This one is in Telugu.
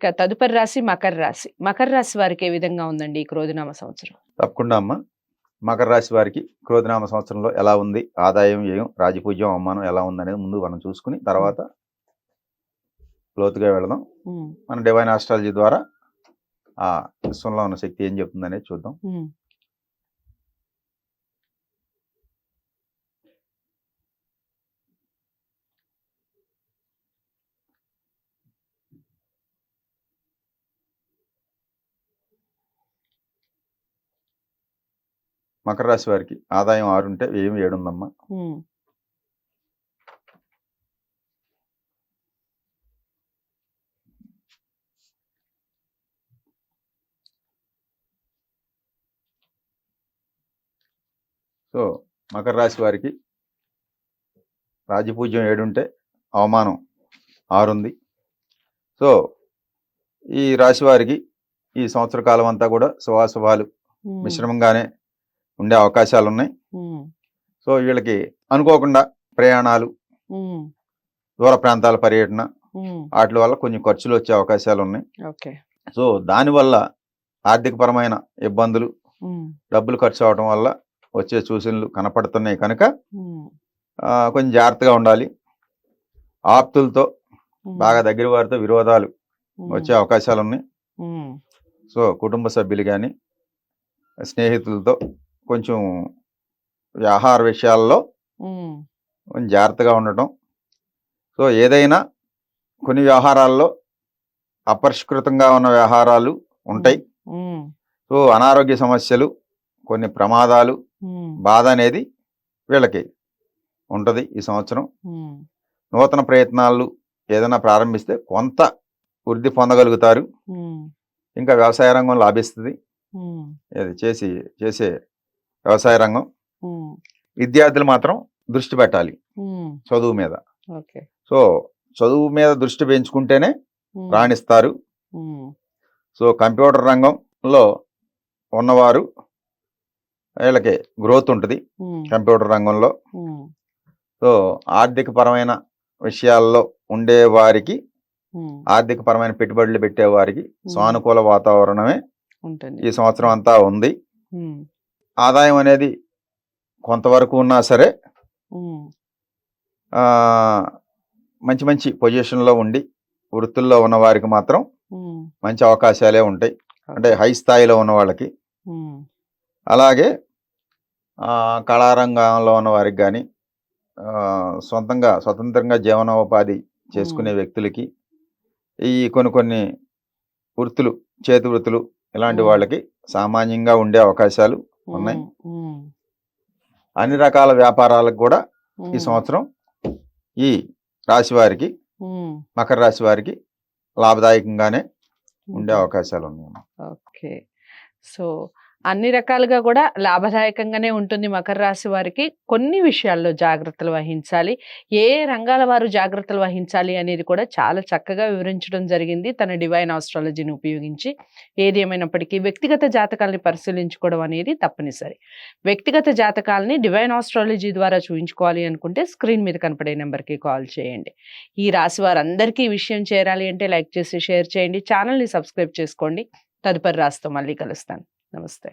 ఇక తదుపరి రాశి మకర రాశి. మకర రాశి వారికి ఏ విధంగా ఉందండి ఈ క్రోధినామ సంవత్సరం? తప్పకుండా అమ్మ. మకర రాశి వారికి క్రోధినామ సంవత్సరంలో ఎలా ఉంది, ఆదాయం, వ్యయం, రాజపూజ్యం, అవమానం ఎలా ఉందనేది ముందు మనం చూసుకుని తర్వాత లోతుగా వెళదాం. మన డివైన్ ఆస్ట్రాలజీ ద్వారా ఆ విశ్వంలో ఉన్న శక్తి ఏం చెప్తుంది అనేది చూద్దాం. మకర రాశి వారికి ఆదాయం 6 ఉంటే వ్యయం 7 ఉందమ్మా. సో మకర రాశి వారికి రాజపూజ్యం 7 ఉంటే అవమానం 6 ఉంది. సో ఈ రాశి వారికి ఈ సంవత్సర కాలం అంతా కూడా శుభాశుభాలు మిశ్రమంగానే ఉండే అవకాశాలు ఉన్నాయి. సో వీళ్ళకి అనుకోకుండా ప్రయాణాలు, దూర ప్రాంతాల పర్యటన, వాటి వల్ల కొంచెం ఖర్చులు వచ్చే అవకాశాలు ఉన్నాయి. సో దానివల్ల ఆర్థికపరమైన ఇబ్బందులు, డబ్బులు ఖర్చు అవడం వల్ల వచ్చే సూచనలు కనపడుతున్నాయి కనుక కొంచెం జాగ్రత్తగా ఉండాలి. ఆప్తులతో, బాగా దగ్గర వారితో విరోధాలు వచ్చే అవకాశాలు ఉన్నాయి. సో కుటుంబ సభ్యులు కానీ స్నేహితులతో కొంచెం వ్యవహార విషయాల్లో కొంచెం జాగ్రత్తగా ఉండటం. సో ఏదైనా కొన్ని వ్యవహారాల్లో అపరిష్కృతంగా ఉన్న వ్యవహారాలు ఉంటాయి. సో అనారోగ్య సమస్యలు, కొన్ని ప్రమాదాలు, బాధ అనేది వీళ్ళకి ఉంటుంది ఈ సంవత్సరం. నూతన ప్రయత్నాలు ఏదైనా ప్రారంభిస్తే కొంత వృద్ధి పొందగలుగుతారు. ఇంకా వ్యవసాయ రంగం లాభిస్తుంది. చేసే వ్యవసాయ రంగం. విద్యార్థులు మాత్రం దృష్టి పెట్టాలి చదువు మీద. సో చదువు మీద దృష్టి పెంచుకుంటేనే రాణిస్తారు. సో కంప్యూటర్ రంగంలో ఉన్నవారు వీళ్ళకి గ్రోత్ ఉంటుంది కంప్యూటర్ రంగంలో. సో ఆర్థిక పరమైన విషయాల్లో ఉండే వారికి, ఆర్థిక పరమైన పెట్టుబడులు పెట్టే వారికి సానుకూల వాతావరణమే ఈ సంవత్సరం అంతా ఉంది. ఆదాయం అనేది కొంతవరకు ఉన్నా సరే మంచి మంచి పొజిషన్లో ఉండి వృత్తుల్లో ఉన్న వారికి మాత్రం మంచి అవకాశాలే ఉంటాయి. అంటే హై స్థాయిలో ఉన్న వాళ్ళకి. అలాగే కళారంగంలో ఉన్న వారికి కానీ, స్వతంత్రంగా జీవనోపాధి చేసుకునే వ్యక్తులకి, ఈ కొన్ని వృత్తులు, చేతి వృత్తులు, ఇలాంటి వాళ్ళకి సామాన్యంగా ఉండే అవకాశాలు ఉన్నాయి. అన్ని రకాల వ్యాపారాలకు కూడా ఈ సంవత్సరం ఈ రాశి వారికి, మకర రాశి వారికి లాభదాయకంగానే ఉండే అవకాశాలు ఉన్నాయి. ఓకే. సో అన్ని రకాలుగా కూడా లాభదాయకంగానే ఉంటుంది మకర రాశి వారికి. కొన్ని విషయాల్లో జాగ్రత్తలు వహించాలి. ఏ రంగాల వారు జాగ్రత్తలు వహించాలి అనేది కూడా చాలా చక్కగా వివరించడం జరిగింది తన డివైన్ ఆస్ట్రాలజీని ఉపయోగించి. ఏది ఏమైనప్పటికీ వ్యక్తిగత జాతకాలని పరిశీలించుకోవడం అనేది తప్పనిసరి. వ్యక్తిగత జాతకాలని డివైన్ ఆస్ట్రాలజీ ద్వారా చూపించుకోవాలి అనుకుంటే స్క్రీన్ మీద కనపడే నెంబర్కి కాల్ చేయండి. ఈ రాశి వారందరికీ ఈ విషయం చేరాలి అంటే లైక్ చేసి షేర్ చేయండి. ఛానల్ని సబ్స్క్రైబ్ చేసుకోండి. తదుపరి రాశితో మళ్ళీ కలుస్తాను. నమస్తే.